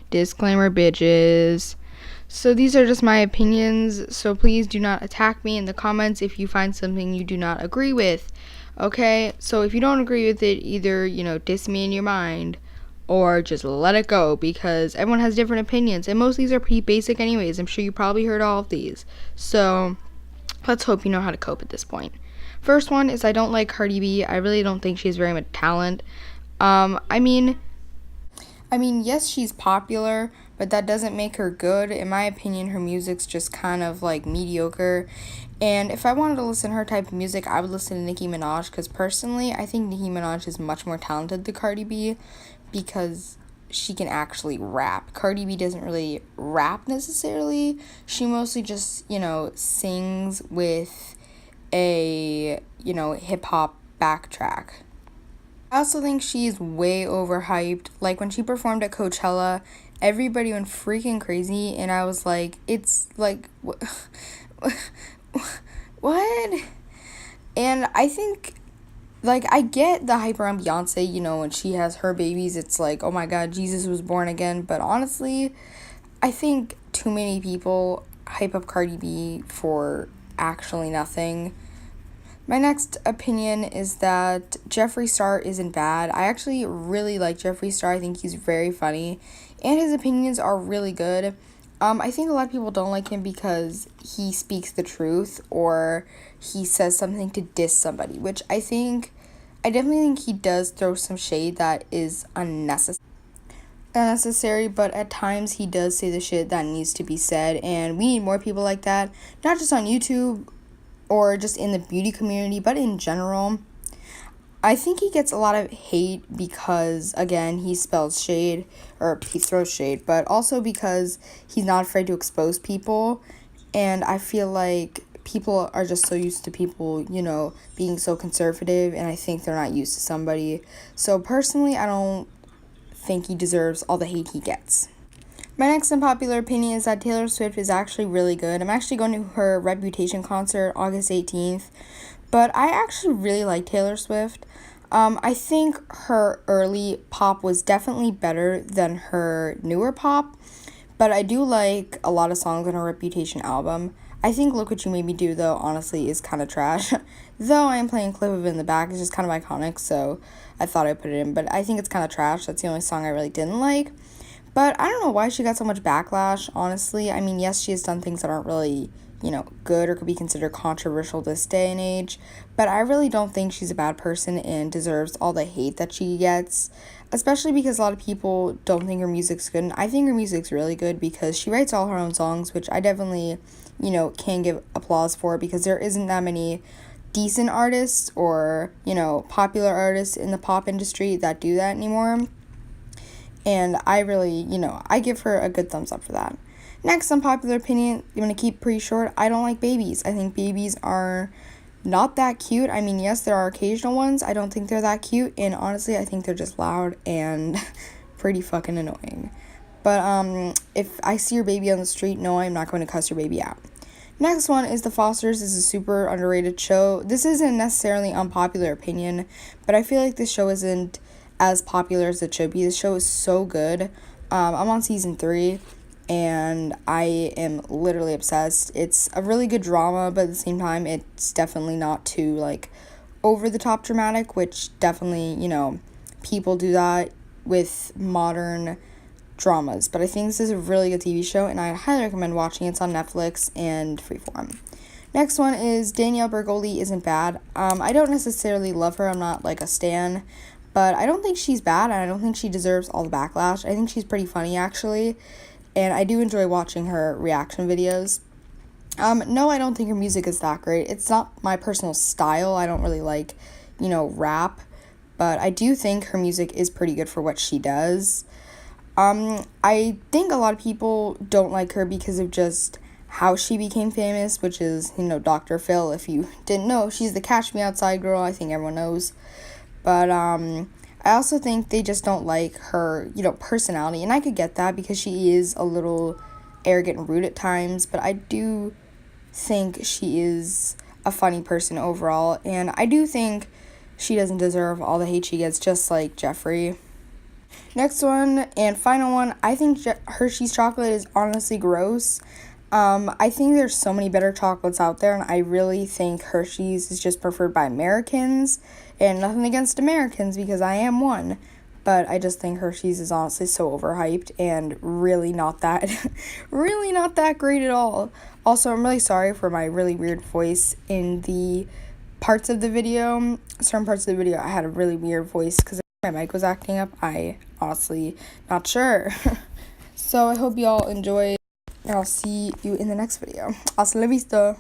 Disclaimer, bitches. So these are just my opinions, so please do not attack me in the comments if you find something you do not agree with. Okay? So if you don't agree with it, either, diss me in your mind or just let it go, because everyone has different opinions and most of these are pretty basic anyways. I'm sure you probably heard all of these. So let's hope you know how to cope at this point. First one is I don't like Cardi B. I really don't think she has very much talent. I mean, yes, she's popular, but that doesn't make her good. In my opinion, her music's just kind of like mediocre. And if I wanted to listen to her type of music, I would listen to Nicki Minaj, because personally, I think Nicki Minaj is much more talented than Cardi B because she can actually rap. Cardi B doesn't really rap necessarily. She mostly just, sings with a, hip hop backtrack. I also think she's way overhyped. Like, when she performed at Coachella, everybody went freaking crazy, and I was like, it's like, what? And I think, like, I get the hype around Beyonce, when she has her babies, it's like, oh my god, Jesus was born again. But honestly, I think too many people hype up Cardi B for actually nothing. My next opinion is that Jeffree Star isn't bad. I actually really like Jeffree Star. I think he's very funny, and his opinions are really good. I think a lot of people don't like him because he speaks the truth or he says something to diss somebody, which I definitely think he does throw some shade that is unnecessary, but at times he does say the shit that needs to be said, and we need more people like that, not just on YouTube or just in the beauty community, but in general. I think he gets a lot of hate because, again, he spells shade, or he throws shade, but also because he's not afraid to expose people, and I feel like people are just so used to people, being so conservative, and I think they're not used to somebody. So personally, I don't think he deserves all the hate he gets. My next unpopular opinion is that Taylor Swift is actually really good. I'm actually going to her Reputation concert August 18th, but I actually really like Taylor Swift. I think her early pop was definitely better than her newer pop, but I do like a lot of songs on her Reputation album. I think Look What You Made Me Do, though, honestly, is kind of trash. Though I am playing a clip of it in the back, it's just kind of iconic, so I thought I'd put it in, but I think it's kind of trash. That's the only song I really didn't like. But I don't know why she got so much backlash, honestly. I mean, yes, she has done things that aren't really, good or could be considered controversial this day and age. But I really don't think she's a bad person and deserves all the hate that she gets. Especially because a lot of people don't think her music's good. And I think her music's really good because she writes all her own songs, which I definitely, can give applause for, because there isn't that many decent artists or, popular artists in the pop industry that do that anymore. And I really, I give her a good thumbs up for that. Next, unpopular opinion, I'm going to keep pretty short. I don't like babies. I think babies are not that cute. I mean, yes, there are occasional ones. I don't think they're that cute. And honestly, I think they're just loud and pretty fucking annoying. But if I see your baby on the street, no, I'm not going to cuss your baby out. Next one is The Fosters. This is a super underrated show. This isn't necessarily unpopular opinion, but I feel like this show isn't as popular as it should be. This show is so good. I'm on season 3 and I am literally obsessed. It's a really good drama, but at the same time it's definitely not too like over the top dramatic, which definitely, people do that with modern dramas. But I think this is a really good TV show and I highly recommend watching it. It's on Netflix and Freeform. Next one is Danielle Bergoli isn't bad. I don't necessarily love her. I'm not like a stan, but I don't think she's bad, and I don't think she deserves all the backlash. I think she's pretty funny, actually, and I do enjoy watching her reaction videos. No, I don't think her music is that great. It's not my personal style. I don't really like, rap, but I do think her music is pretty good for what she does. I think a lot of people don't like her because of just how she became famous, which is, Dr. Phil. If you didn't know, she's the Catch Me Outside girl. I think everyone knows. But I also think they just don't like her, personality. And I could get that because she is a little arrogant and rude at times. But I do think she is a funny person overall. And I do think she doesn't deserve all the hate she gets, just like Jeffree. Next one and final one, I think Hershey's chocolate is honestly gross. I think there's so many better chocolates out there, and I really think Hershey's is just preferred by Americans, and nothing against Americans because I am one, but I just think Hershey's is honestly so overhyped and really not that, really not that great at all. Also, I'm really sorry for my really weird voice in the parts of the video. Certain parts of the video, I had a really weird voice because my mic was acting up. I honestly not sure. So I hope y'all enjoy, and I'll see you in the next video. Hasta la vista.